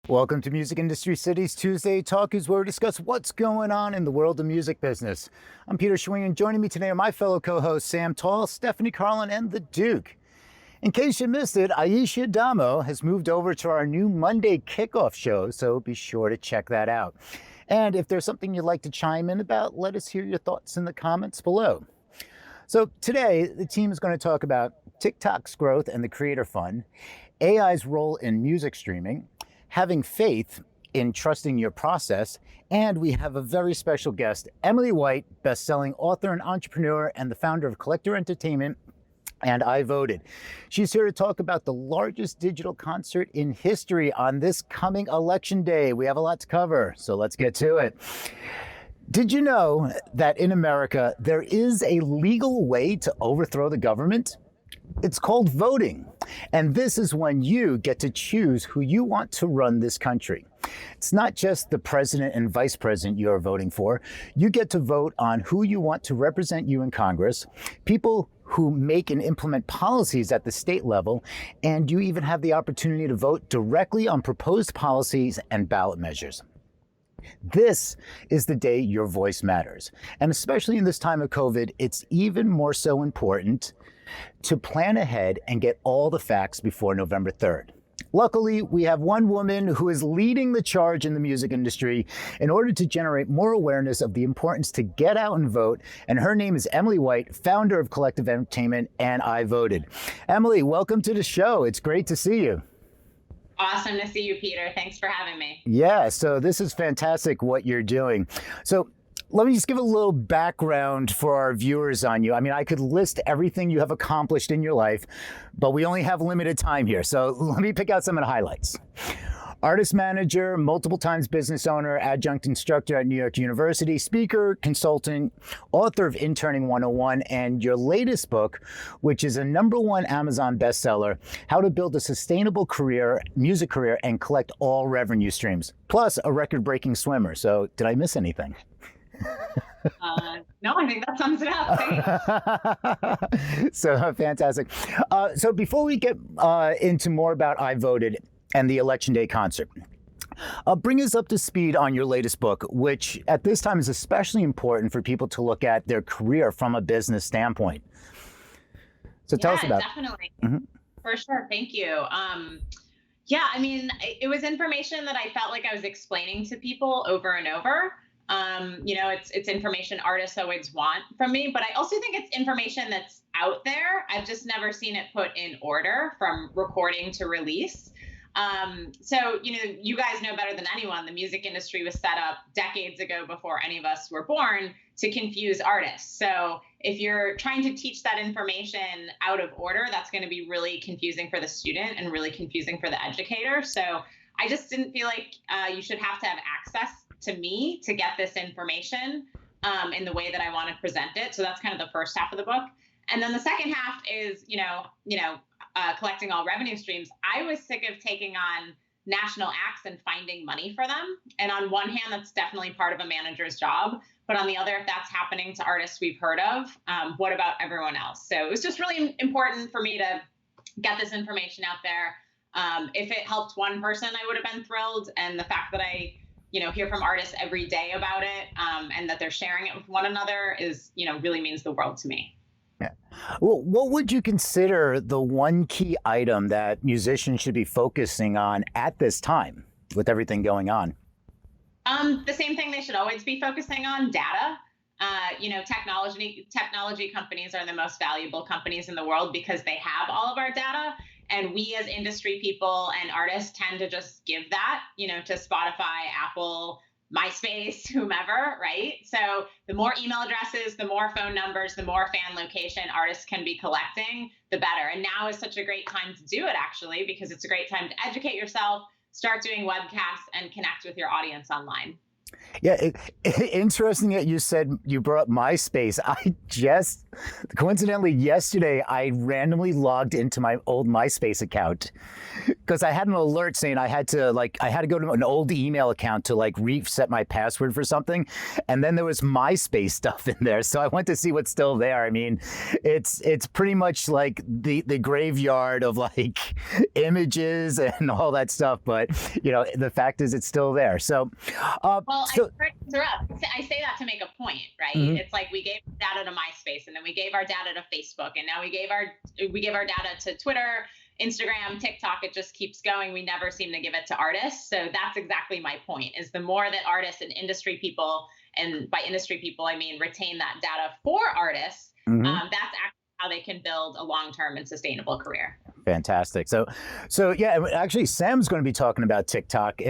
Welcome to Music Industry City's Tuesday Talkies, where we discuss what's going on in the world of music business. I'm Peter Schwing, and joining me today are my fellow co-hosts Sam Tall, Stephanie Carlin, and The Duke. In case you missed it, Aisha Damo has moved over to our new Monday kickoff show, so be sure to check that out. And if there's something you'd like to chime in about, let us hear your thoughts in the comments below. So today, the team is going to talk about TikTok's growth and the Creator Fund, AI's role in music streaming, having faith in trusting your process, and we have a very special guest, Emily White, best-selling author and entrepreneur and the founder of Collector Entertainment and iVoted. She's here to talk about the largest digital concert in history on this coming election day. We have a lot to cover, so let's get to it. Did you know that in America, there is a legal way to overthrow the government? It's called voting. And this is when you get to choose who you want to run this country. It's not just the president and vice president you're voting for. You get to vote on who you want to represent you in Congress, people who make and implement policies at the state level, and you even have the opportunity to vote directly on proposed policies and ballot measures. This is the day your voice matters. And especially in this time of COVID, it's even more so important to plan ahead and get all the facts before November 3rd. Luckily, we have one woman who is leading the charge in the music industry in order to generate more awareness of the importance to get out and vote, and her name is Emily White, founder of Collective Entertainment and iVoted. Emily, welcome to the show. It's great to see you. Awesome to see you, Peter. Thanks for having me. Yeah, so this is fantastic what you're doing. So let me just give a little background for our viewers on you. I mean, I could list everything you have accomplished in your life, but we only have limited time here. So let me pick out some of the highlights. Artist manager, multiple times business owner, adjunct instructor at New York University, speaker, consultant, author of Interning 101, and your latest book, which is a #1 Amazon bestseller, How to Build a Sustainable Career, Music Career, and Collect All Revenue Streams, plus a record-breaking swimmer. So did I miss anything? No, I think that sums it up. Thanks. So fantastic. So before we get into more about iVoted and the Election Day concert, bring us up to speed on your latest book, which at this time is especially important for people to look at their career from a business standpoint. So tell us about it. Definitely. Mm-hmm. For sure. Thank you. Yeah, I mean, it was information that I felt like I was explaining to people over and over. It's information artists always want from me, but I also think it's information that's out there. I've just never seen it put in order from recording to release. So, you guys know better than anyone, the music industry was set up decades ago before any of us were born to confuse artists. So if you're trying to teach that information out of order, that's going to be really confusing for the student and really confusing for the educator. So I just didn't feel like you should have to have access to me to get this information in the way that I want to present it. So that's kind of the first half of the book. And then the second half is, collecting all revenue streams. I was sick of taking on national acts and finding money for them. And on one hand, that's definitely part of a manager's job. But on the other, if that's happening to artists we've heard of, what about everyone else? So it was just really important for me to get this information out there. If it helped one person, I would have been thrilled. And the fact that I hear from artists every day about it and that they're sharing it with one another is, really means the world to me. Yeah. Well, what would you consider the one key item that musicians should be focusing on at this time with everything going on? The same thing they should always be focusing on, data. Technology companies are the most valuable companies in the world because they have all of our data. And we as industry people and artists tend to just give that, to Spotify, Apple, MySpace, whomever, right? So the more email addresses, the more phone numbers, the more fan location artists can be collecting, the better. And now is such a great time to do it, actually, because it's a great time to educate yourself, start doing webcasts, and connect with your audience online. Yeah, interesting that you said you brought up MySpace. I just, coincidentally, yesterday I randomly logged into my old MySpace account because I had an alert saying I had to go to an old email account to like reset my password for something, and then there was MySpace stuff in there, so I went to see what's still there. I mean, it's pretty much like the graveyard of like images and all that stuff, but the fact is it's still there. So, Well, so. I say that to make a point, right? Mhm. It's like we gave data to MySpace, and then we gave our data to Facebook, and now we gave our data to Twitter, Instagram, TikTok. It just keeps going. We never seem to give it to artists. So that's exactly my point. Is the more that artists and industry people, and by industry people I mean retain that data for artists, Mhm. that's actually how they can build a long-term and sustainable career. Fantastic. So yeah, actually, Sam's going to be talking about TikTok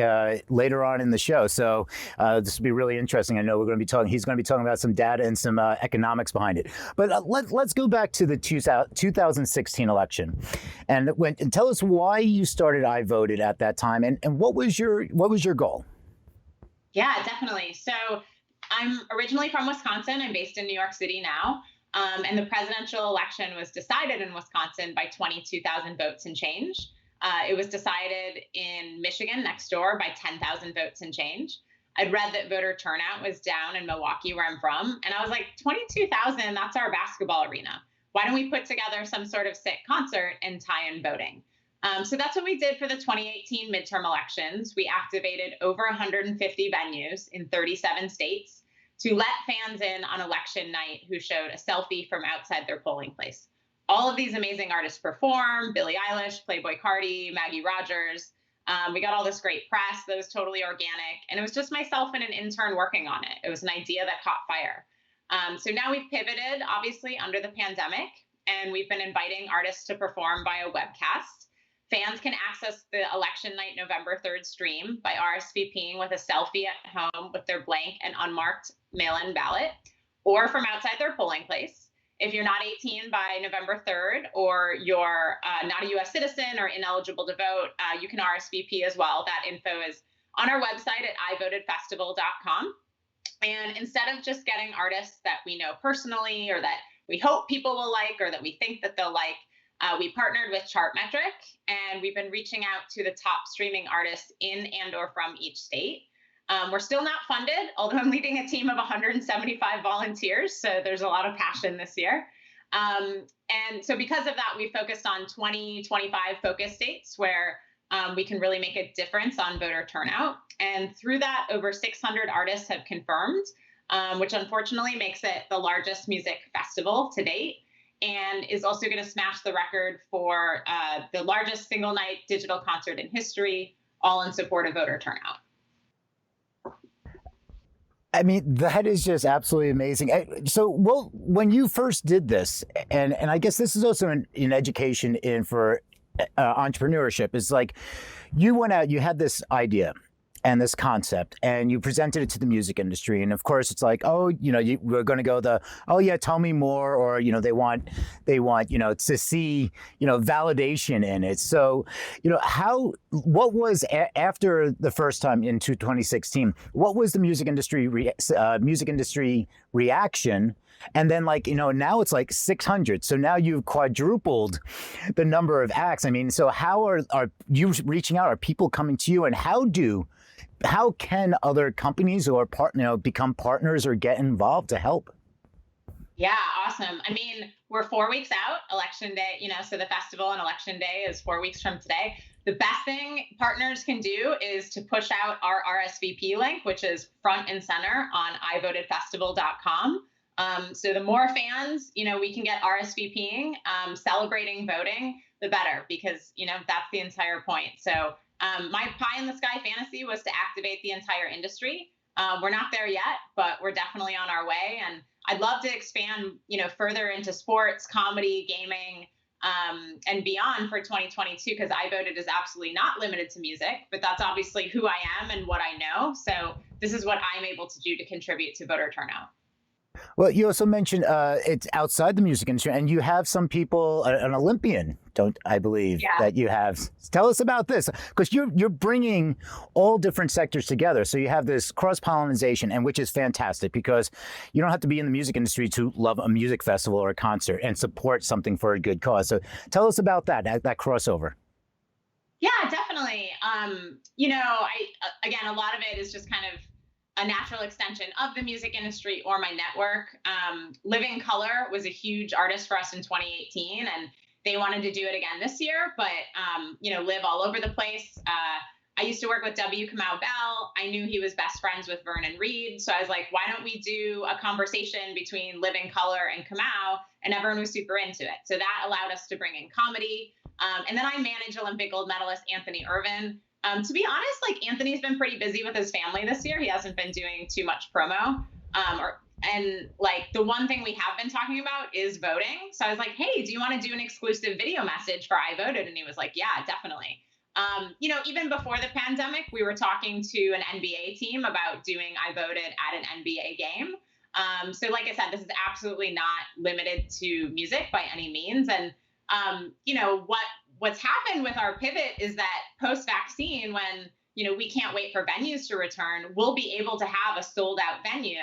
later on in the show. So this will be really interesting. I know he's going to be talking about some data and some economics behind it. But let's go back to the 2016 election, and tell us why you started iVoted at that time, and what was your goal? Yeah, definitely. So I'm originally from Wisconsin. I'm based in New York City now. And the presidential election was decided in Wisconsin by 22,000 votes and change. It was decided in Michigan next door by 10,000 votes and change. I'd read that voter turnout was down in Milwaukee, where I'm from. And I was like, 22,000, that's our basketball arena. Why don't we put together some sort of sick concert and tie in voting? So that's what we did for the 2018 midterm elections. We activated over 150 venues in 37 states to let fans in on election night who showed a selfie from outside their polling place. All of these amazing artists perform: Billie Eilish, Playboi Carti, Maggie Rogers. We got all this great press that was totally organic. And it was just myself and an intern working on it. It was an idea that caught fire. So now we've pivoted, obviously, under the pandemic, and we've been inviting artists to perform via webcast. Fans can access the election night November 3rd stream by RSVPing with a selfie at home with their blank and unmarked mail-in ballot, or from outside their polling place. If you're not 18 by November 3rd, or you're not a US citizen or ineligible to vote, you can RSVP as well. That info is on our website at ivotedfestival.com. And instead of just getting artists that we know personally, or that we hope people will like, or that we think that they'll like, we partnered with Chartmetric, and we've been reaching out to the top streaming artists in and or from each state. We're still not funded, although I'm leading a team of 175 volunteers, so there's a lot of passion this year. And so because of that, we focused on 25 focus states where we can really make a difference on voter turnout. And through that, over 600 artists have confirmed, which unfortunately makes it the largest music festival to date, and is also going to smash the record for the largest single night digital concert in history, all in support of voter turnout. I mean, that is just absolutely amazing. So, well, when you first did this, and I guess this is also in education in for entrepreneurship, is like you went out, you had this idea and this concept, and you presented it to the music industry, and of course, it's like, oh, we're going to go oh yeah, tell me more, or they want to see validation in it. So, what was after the first time into 2016? What was the music industry reaction? And then now it's like 600. So now you've quadrupled the number of acts. I mean, so how are you reaching out? Are people coming to you? And how can other companies or become partners or get involved to help? Yeah, awesome. I mean, we're 4 weeks out, election day, so the festival and election day is 4 weeks from today. The best thing partners can do is to push out our RSVP link, which is front and center on ivotedfestival.com. So the more fans, we can get RSVPing, celebrating voting, the better, because, that's the entire point. So my pie in the sky fantasy was to activate the entire industry. We're not there yet, but we're definitely on our way. And I'd love to expand, further into sports, comedy, gaming, and beyond for 2022, because iVoted is absolutely not limited to music, but that's obviously who I am and what I know. So this is what I'm able to do to contribute to voter turnout. Well, you also mentioned it's outside the music industry, and you have some people, an Olympian, don't I believe Yeah. that you have. Tell us about this, because you're bringing all different sectors together. So you have this cross pollination, and which is fantastic because you don't have to be in the music industry to love a music festival or a concert and support something for a good cause. So tell us about that crossover. Yeah, definitely. Again, a lot of it is just kind of a natural extension of the music industry or my network. Living Color was a huge artist for us in 2018, and they wanted to do it again this year, but live all over the place. I used to work with W. Kamau Bell. I knew he was best friends with Vernon Reid. So I was like, why don't we do a conversation between Living Color and Kamau? And everyone was super into it. So that allowed us to bring in comedy. And then I manage Olympic gold medalist Anthony Irvin. To be honest, like Anthony's been pretty busy with his family this year. He hasn't been doing too much promo. And like the one thing we have been talking about is voting. So I was like, hey, do you want to do an exclusive video message for iVoted? And he was like, yeah, definitely. Even before the pandemic, we were talking to an NBA team about doing iVoted at an NBA game. So like I said, this is absolutely not limited to music by any means. And, what's happened with our pivot is that post-vaccine, when, we can't wait for venues to return, we'll be able to have a sold out venue,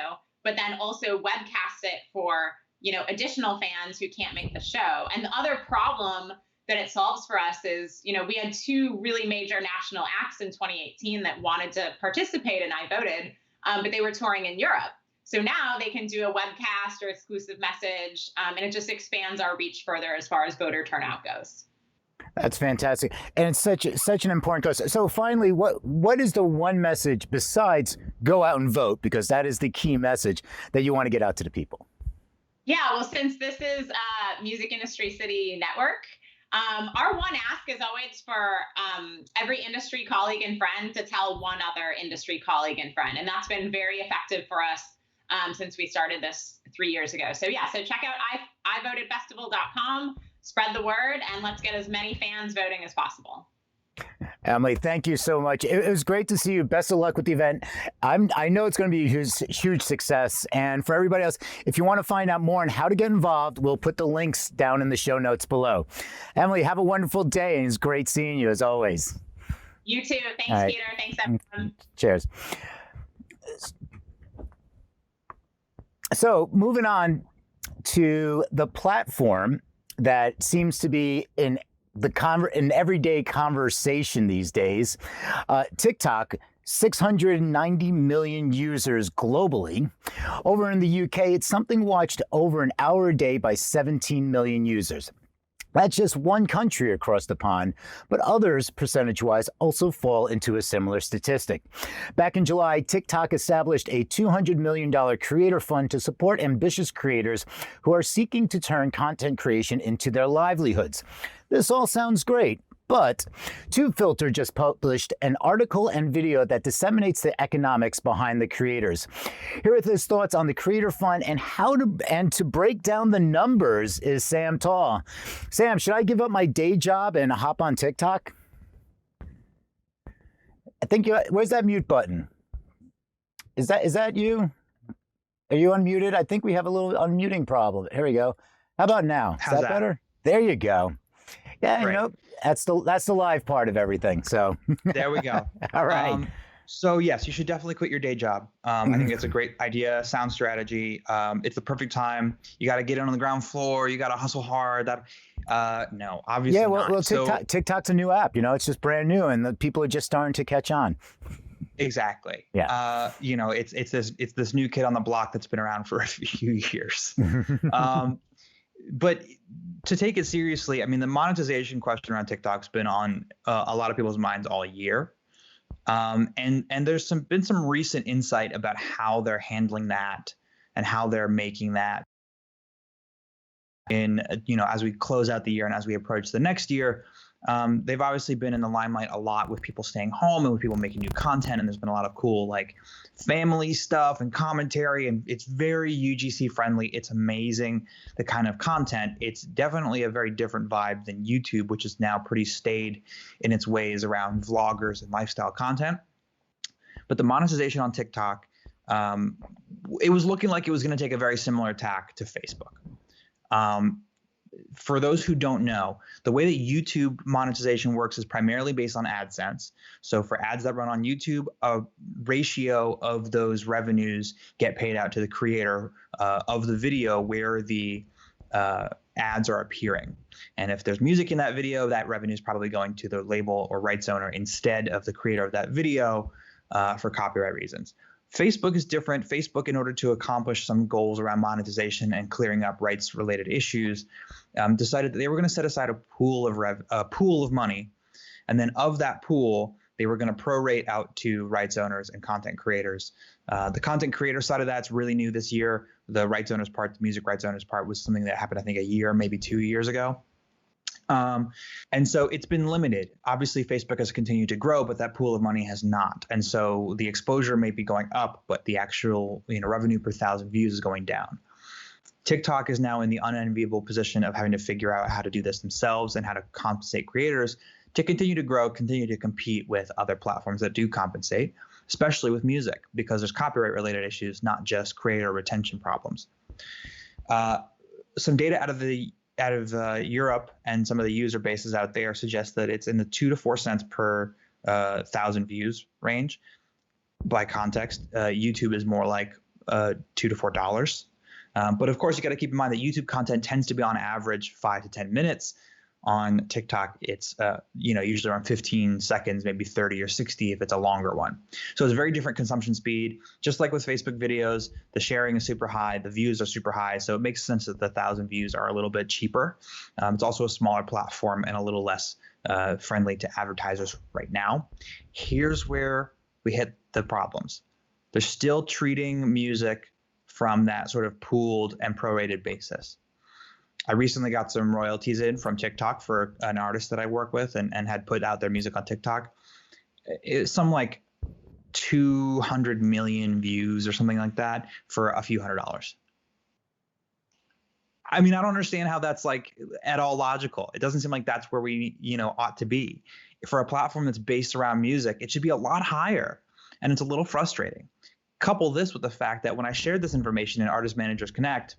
but then also webcast it for, additional fans who can't make the show. And the other problem that it solves for us is, we had two really major national acts in 2018 that wanted to participate in iVoted, but they were touring in Europe. So now they can do a webcast or exclusive message, and it just expands our reach further as far as voter turnout goes. That's fantastic, and it's such an important cause. So finally, what is the one message besides go out and vote, because that is the key message that you want to get out to the people? Yeah, well, since this is Music Industry City Network, our one ask is always for every industry colleague and friend to tell one other industry colleague and friend, and that's been very effective for us since we started this 3 years ago. So yeah, so check out ivotedfestival.com. Spread the word, and let's get as many fans voting as possible. Emily, thank you so much. It was great to see you. Best of luck with the event. I know it's going to be a huge success. And for everybody else, if you want to find out more on how to get involved, we'll put the links down in the show notes below. Emily, have a wonderful day, and it's great seeing you as always. You too. Thanks, Peter. Thanks, everyone. Cheers. So moving on to the platform that seems to be in an everyday conversation these days. TikTok, 690 million users globally. Over in the UK, it's something watched over an hour a day by 17 million users. That's just one country across the pond, but others, percentage-wise, also fall into a similar statistic. Back in July, TikTok established a $200 million creator fund to support ambitious creators who are seeking to turn content creation into their livelihoods. This all sounds great, but TubeFilter just published an article and video that disseminates the economics behind the creators. Here with his thoughts on the Creator Fund and to break down the numbers is Sam Tall. Sam, should I give up my day job and hop on TikTok? I think where's that mute button? Is that you? Are you unmuted? I think we have a little unmuting problem. Here we go. How about now? Is that better? There you go. Yeah, Right. That's the live part of everything. So There we go. all right. So yes, you should definitely quit your day job. I think it's a great idea, sound strategy. It's the perfect time. You got to get in on the ground floor. You got to hustle hard. No, obviously Yeah, not. well, TikTok's a new app. It's just brand new, and the people are just starting to catch on. Exactly. Yeah. It's this new kid on the block that's been around for a few years. But to take it seriously, I mean, the monetization question around TikTok's been on a lot of people's minds all year. And there's been some recent insight about how they're handling that and how they're making that as we close out the year and as we approach the next year. They've obviously been in the limelight a lot with people staying home and with people making new content. And there's been a lot of cool like family stuff and commentary, and it's very UGC friendly. It's amazing, the kind of content. It's definitely a very different vibe than YouTube, which is now pretty staid in its ways around vloggers and lifestyle content. But the monetization on TikTok it was looking like it was going to take a very similar tack to Facebook. For those who don't know, the way that YouTube monetization works is primarily based on AdSense. So for ads that run on YouTube, a ratio of those revenues get paid out to the creator of the video where the ads are appearing. And if there's music in that video, that revenue is probably going to the label or rights owner instead of the creator of that video for copyright reasons. Facebook is different. Facebook, in order to accomplish some goals around monetization and clearing up rights-related issues, decided that they were going to set aside a pool of money, and then of that pool, they were going to prorate out to rights owners and content creators. The content creator side of that's really new this year. The rights owners part, the music rights owners part, was something that happened, I think, a year, maybe 2 years ago. And so it's been limited. Obviously, Facebook has continued to grow, but that pool of money has not. And so the exposure may be going up, but the actual revenue per 1,000 views is going down. TikTok is now in the unenviable position of having to figure out how to do this themselves and how to compensate creators to continue to grow, continue to compete with other platforms that do compensate, especially with music, because there's copyright-related issues, not just creator retention problems. Some data out of Europe and some of the user bases out there suggest that it's in the 2 to 4 cents per 1,000 views range. By context, YouTube is more like $2 to $4. But of course, you got to keep in mind that YouTube content tends to be on average 5 to 10 minutes. On TikTok, it's usually around 15 seconds, maybe 30 or 60 if it's a longer one. So it's a very different consumption speed. Just like with Facebook videos, the sharing is super high, the views are super high. So it makes sense that the 1,000 views are a little bit cheaper. It's also a smaller platform and a little less friendly to advertisers right now. Here's where we hit the problems. They're still treating music from that sort of pooled and prorated basis. I recently got some royalties in from TikTok for an artist that I work with and had put out their music on TikTok. It's some like 200 million views or something like that for a few $100s. I mean, I don't understand how that's like at all logical. It doesn't seem like that's where we, ought to be. For a platform that's based around music, it should be a lot higher. And it's a little frustrating. Couple this with the fact that when I shared this information in Artist Managers Connect,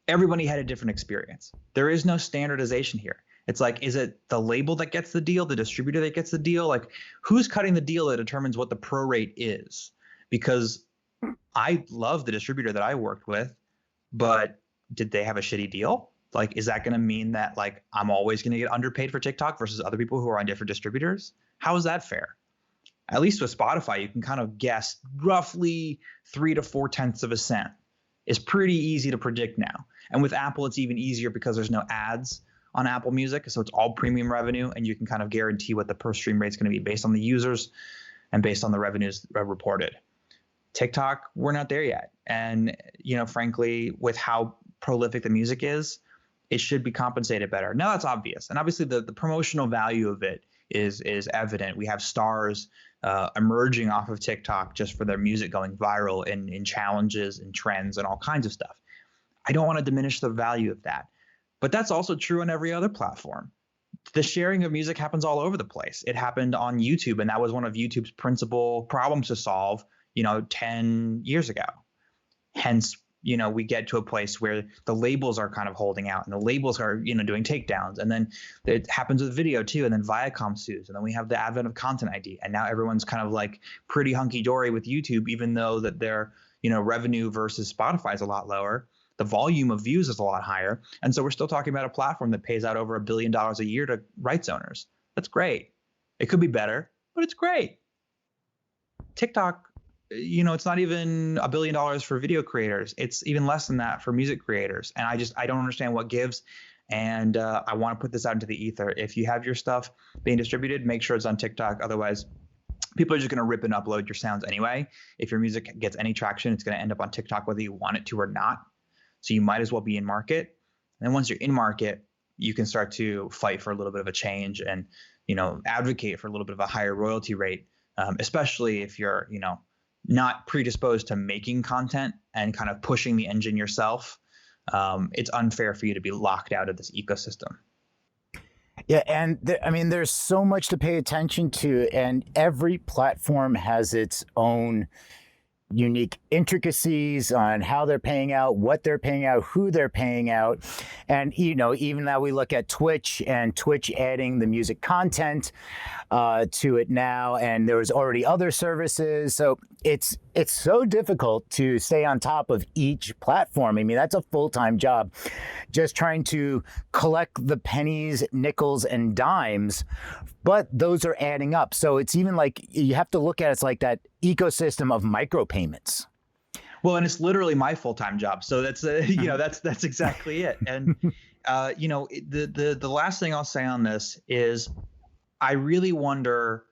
everybody had a different experience. There is no standardization here. It's like, is it the label that gets the deal, the distributor that gets the deal? Like, who's cutting the deal that determines what the prorate is? Because I love the distributor that I worked with, but did they have a shitty deal? Like, is that going to mean that like I'm always going to get underpaid for TikTok versus other people who are on different distributors? How is that fair? At least with Spotify, you can kind of guess roughly 3 to 4 tenths of a cent. Is pretty easy to predict now. And with Apple, it's even easier because there's no ads on Apple Music. So it's all premium revenue, and you can kind of guarantee what the per stream rate is going to be based on the users and based on the revenues reported. TikTok, we're not there yet. And, frankly, with how prolific the music is, it should be compensated better. Now that's obvious. And obviously the promotional value of it is evident. We have stars emerging off of TikTok just for their music going viral in challenges and trends and all kinds of stuff. I don't want to diminish the value of that, but that's also true on every other platform. The sharing of music happens all over the place. It happened on YouTube, and that was one of YouTube's principal problems to solve, 10 years ago. Hence, we get to a place where the labels are kind of holding out and the labels are, doing takedowns. And then it happens with video too. And then Viacom sues. And then we have the advent of Content ID. And now everyone's kind of like pretty hunky dory with YouTube, even though that their, revenue versus Spotify is a lot lower. The volume of views is a lot higher. And so we're still talking about a platform that pays out over $1 billion a year to rights owners. That's great. It could be better, but it's great. TikTok, it's not even $1 billion for video creators. It's even less than that for music creators. And I don't understand what gives. And I want to put this out into the ether. If you have your stuff being distributed, make sure it's on TikTok. Otherwise, people are just going to rip and upload your sounds anyway. If your music gets any traction, it's going to end up on TikTok, whether you want it to or not. So you might as well be in market. And then once you're in market, you can start to fight for a little bit of a change and, advocate for a little bit of a higher royalty rate, especially if you're, not predisposed to making content and kind of pushing the engine yourself. It's unfair for you to be locked out of this ecosystem. Yeah, and there's so much to pay attention to, and every platform has its own unique intricacies on how they're paying out, what they're paying out, who they're paying out. And, even now we look at Twitch and Twitch adding the music content to it now, and there was already other services. So it's so difficult to stay on top of each platform. I mean, that's a full-time job, just trying to collect the pennies, nickels, and dimes, but those are adding up. So it's even like you have to look at it's like that ecosystem of micropayments. Well, and it's literally my full-time job. So that's that's exactly it. And the last thing I'll say on this is I really wonder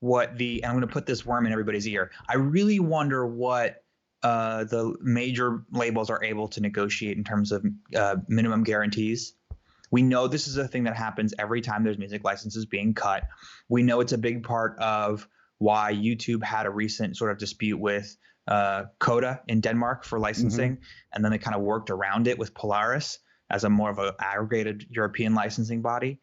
and I'm going to put this worm in everybody's ear. I really wonder what the major labels are able to negotiate in terms of minimum guarantees. We know this is a thing that happens every time there's music licenses being cut. We know it's a big part of why YouTube had a recent sort of dispute with Coda in Denmark for licensing, and then they kind of worked around it with Polaris as a more of an aggregated European licensing body.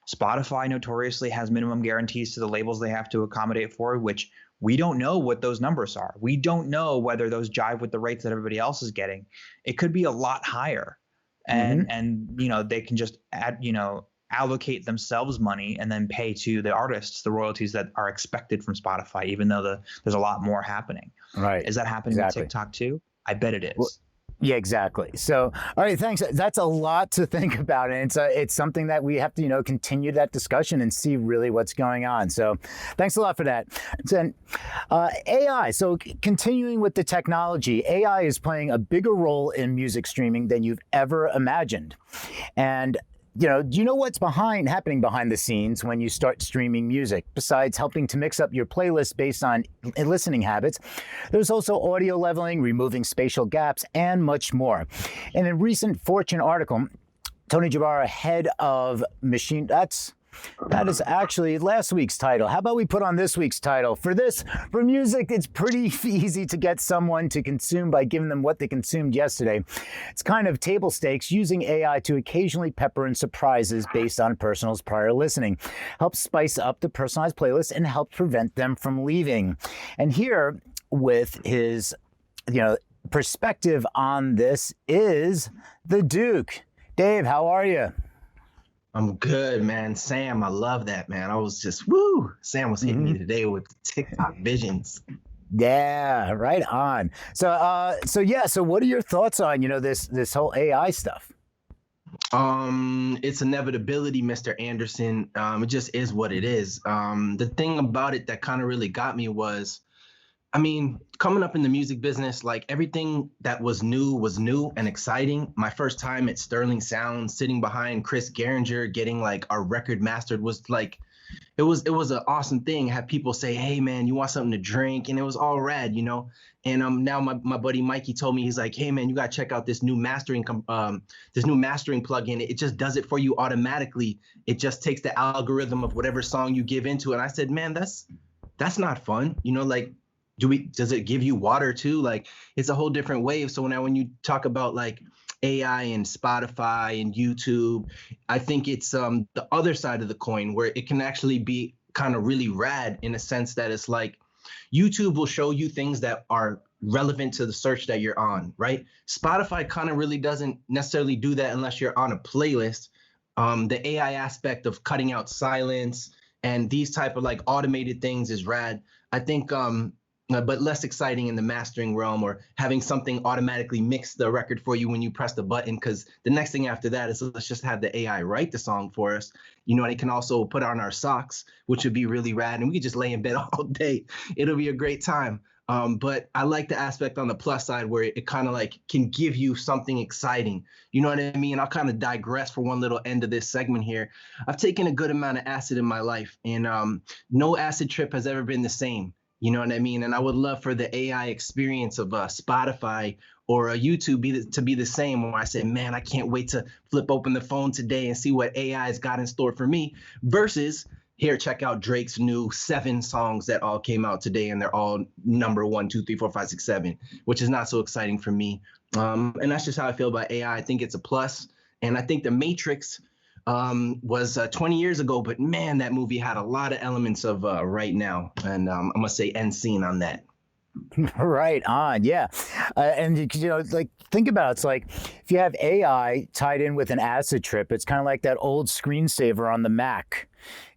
Spotify notoriously has minimum guarantees to the labels they have to accommodate for, which we don't know what those numbers are. We don't know whether those jive with the rates that everybody else is getting. It could be a lot higher. And they can just allocate themselves money and then pay to the artists the royalties that are expected from Spotify, even though there's a lot more happening. Right. Is that happening with TikTok too? I bet it is. Well, yeah, exactly. So, all right, thanks. That's a lot to think about, and it's something that we have to continue that discussion and see really what's going on. So, thanks a lot for that. And AI. So, continuing with the technology, AI is playing a bigger role in music streaming than you've ever imagined. And do you know what's happening behind the scenes when you start streaming music? Besides helping to mix up your playlist based on listening habits, there's also audio leveling, removing spatial gaps, and much more. In a recent Fortune article, Tony Jabara, head of machine, that is actually last week's title. How about we put on this week's title? For music, it's pretty easy to get someone to consume by giving them what they consumed yesterday. It's kind of table stakes, using AI to occasionally pepper in surprises based on a person's prior listening. Helps spice up the personalized playlist and help prevent them from leaving. And here with his, perspective on this is the Duke. Dave, how are you? I'm good, man. Sam, I love that, man. I was just, woo. Sam was hitting me today with TikTok visions. Yeah, right on. So what are your thoughts on, this whole AI stuff? It's inevitability, Mr. Anderson. It just is what it is. The thing about it that kind of really got me was, coming up in the music business, like everything that was new and exciting. My first time at Sterling Sound, sitting behind Chris Geringer, getting like our record mastered was like, it was an awesome thing. Have people say, "Hey man, you want something to drink?" And it was all rad, And now my buddy Mikey told me, he's like, "Hey man, you gotta check out this new mastering plugin. It just does it for you automatically. It just takes the algorithm of whatever song you give into it." And I said, "Man, that's not fun, like." Does it give you water too? Like, it's a whole different wave. So now when you talk about like AI and Spotify and YouTube, I think it's the other side of the coin where it can actually be kind of really rad in a sense that it's like YouTube will show you things that are relevant to the search that you're on, right? Spotify kind of really doesn't necessarily do that unless you're on a playlist. The AI aspect of cutting out silence and these type of like automated things is rad. I think but less exciting in the mastering realm, or having something automatically mix the record for you when you press the button, because the next thing after that is let's just have the AI write the song for us, and it can also put on our socks, which would be really rad, and we could just lay in bed all day. It'll be a great time. But I like the aspect on the plus side where it kind of like can give you something exciting. You know what I mean? I'll kind of digress for one little end of this segment here. I've taken a good amount of acid in my life, and no acid trip has ever been the same. You know what I mean? And I would love for the AI experience of Spotify or YouTube to be the same, where I say, man, I can't wait to flip open the phone today and see what AI has got in store for me, versus here, check out Drake's new 7 songs that all came out today, and they're all number 1, 2, 3, 4, 5, 6, 7, which is not so exciting for me. And that's just how I feel about AI. I think it's a plus. And I think The Matrix was 20 years ago, but man, that movie had a lot of elements of right now. And I'm going to say end scene on that. Right on, yeah. And like think about it, it's like if you have AI tied in with an acid trip, it's kind of like that old screensaver on the Mac.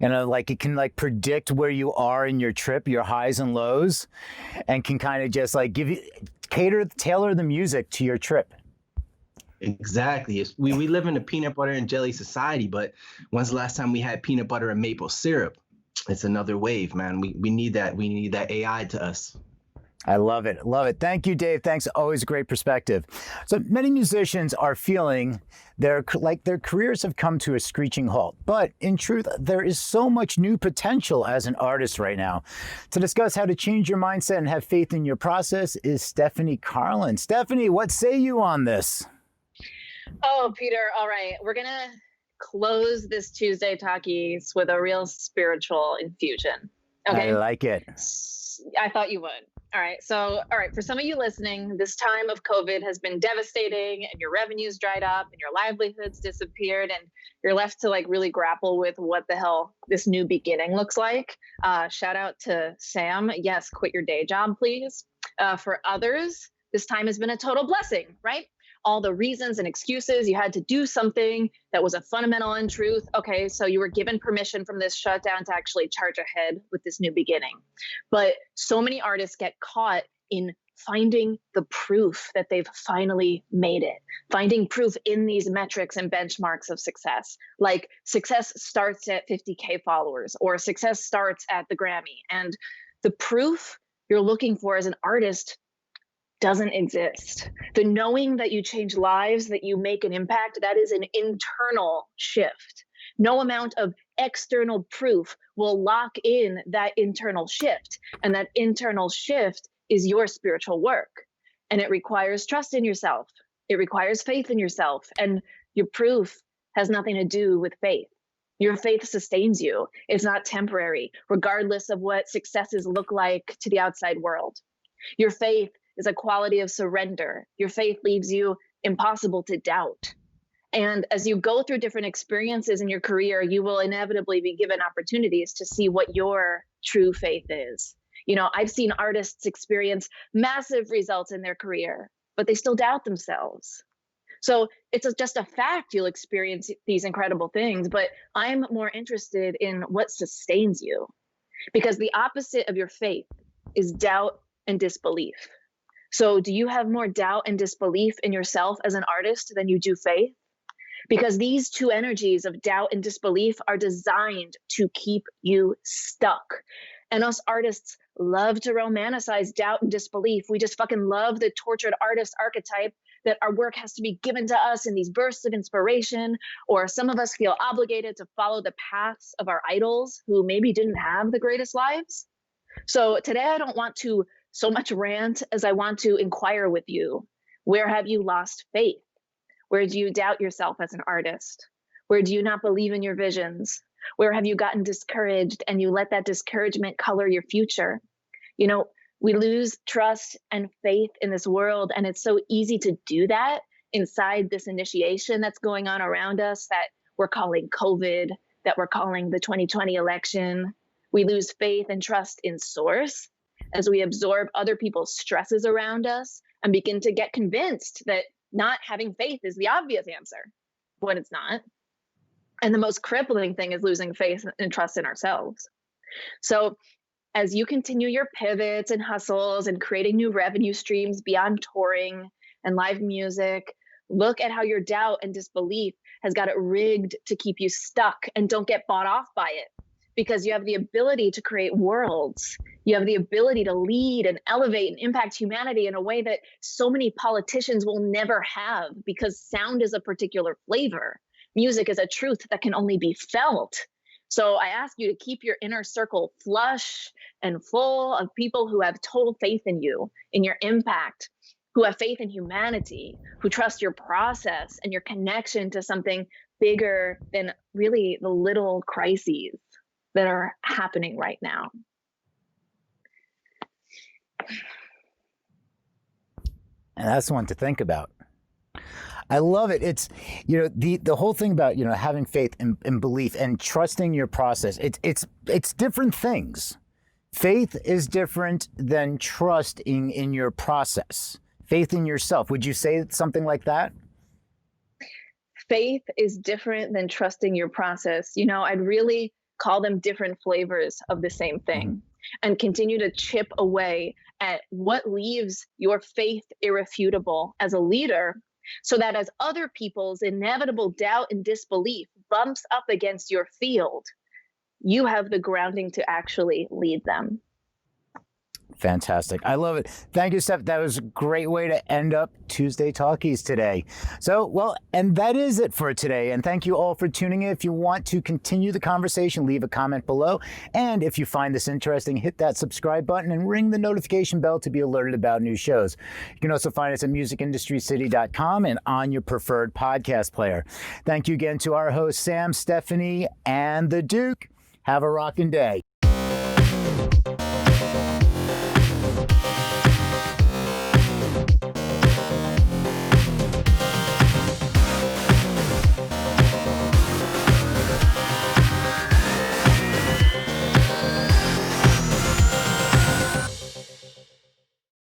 Like it can like predict where you are in your trip, your highs and lows, and can kind of just like tailor the music to your trip. Exactly. We live in a peanut butter and jelly society, but when's the last time we had peanut butter and maple syrup? It's another wave, man. We need that. We need that AI to us. I love it. Love it. Thank you, Dave. Thanks. Always a great perspective. So many musicians are feeling their careers have come to a screeching halt. But in truth, there is so much new potential as an artist right now. To discuss how to change your mindset and have faith in your process is Stephanie Carlin. Stephanie, what say you on this? Oh, Peter. All right. We're going to close this Tuesday Talkies with a real spiritual infusion. Okay. I like it. I thought you would. All right. So, all right. For some of you listening, this time of COVID has been devastating and your revenues dried up and your livelihoods disappeared and you're left to like really grapple with what the hell this new beginning looks like. Shout out to Sam. Yes. Quit your day job, please. For others, this time has been a total blessing, right? All the reasons and excuses you had to do something that was a fundamental untruth. Okay, so you were given permission from this shutdown to actually charge ahead with this new beginning. But so many artists get caught in finding the proof that they've finally made it, finding proof in these metrics and benchmarks of success. Like success starts at 50K followers or success starts at the Grammy. And the proof you're looking for as an artist doesn't exist. The knowing that you change lives, that you make an impact, that is an internal shift. No amount of external proof will lock in that internal shift. And that internal shift is your spiritual work. And it requires trust in yourself. It requires faith in yourself. And your proof has nothing to do with faith. Your faith sustains you. It's not temporary, regardless of what successes look like to the outside world. Your faith is a quality of surrender. Your faith leaves you impossible to doubt. And as you go through different experiences in your career, you will inevitably be given opportunities to see what your true faith is. You know, I've seen artists experience massive results in their career, but they still doubt themselves. So it's just a fact you'll experience these incredible things, but I'm more interested in what sustains you, because the opposite of your faith is doubt and disbelief. So do you have more doubt and disbelief in yourself as an artist than you do faith? Because these two energies of doubt and disbelief are designed to keep you stuck. And us artists love to romanticize doubt and disbelief. We just fucking love the tortured artist archetype that our work has to be given to us in these bursts of inspiration, or some of us feel obligated to follow the paths of our idols who maybe didn't have the greatest lives. So today I don't want to so much rant as I want to inquire with you. Where have you lost faith? Where do you doubt yourself as an artist? Where do you not believe in your visions? Where have you gotten discouraged and you let that discouragement color your future? You know, we lose trust and faith in this world, and it's so easy to do that inside this initiation that's going on around us that we're calling COVID, that we're calling the 2020 election. We lose faith and trust in source as we absorb other people's stresses around us and begin to get convinced that not having faith is the obvious answer, when it's not. And the most crippling thing is losing faith and trust in ourselves. So as you continue your pivots and hustles and creating new revenue streams beyond touring and live music, look at how your doubt and disbelief has got it rigged to keep you stuck, and don't get bought off by it. Because you have the ability to create worlds. You have the ability to lead and elevate and impact humanity in a way that so many politicians will never have, because sound is a particular flavor. Music is a truth that can only be felt. So I ask you to keep your inner circle flush and full of people who have total faith in you, in your impact, who have faith in humanity, who trust your process and your connection to something bigger than really the little crises that are happening right now. And that's one to think about. I love it. It's, the whole thing about, having faith and belief and trusting your process. It's different things. faith is different than trust in your process, faith in yourself. Would you say something like that? Faith is different than trusting your process. You know, I'd really call them different flavors of the same thing, and continue to chip away at what leaves your faith irrefutable as a leader, so that as other people's inevitable doubt and disbelief bumps up against your field, you have the grounding to actually lead them. Fantastic. I love it. Thank you, Steph. That was a great way to end up Tuesday Talkies today. So, well, and that is it for today. And thank you all for tuning in. If you want to continue the conversation, leave a comment below. And if you find this interesting, hit that subscribe button and ring the notification bell to be alerted about new shows. You can also find us at musicindustrycity.com and on your preferred podcast player. Thank you again to our hosts, Sam, Stephanie, and the Duke. Have a rockin' day.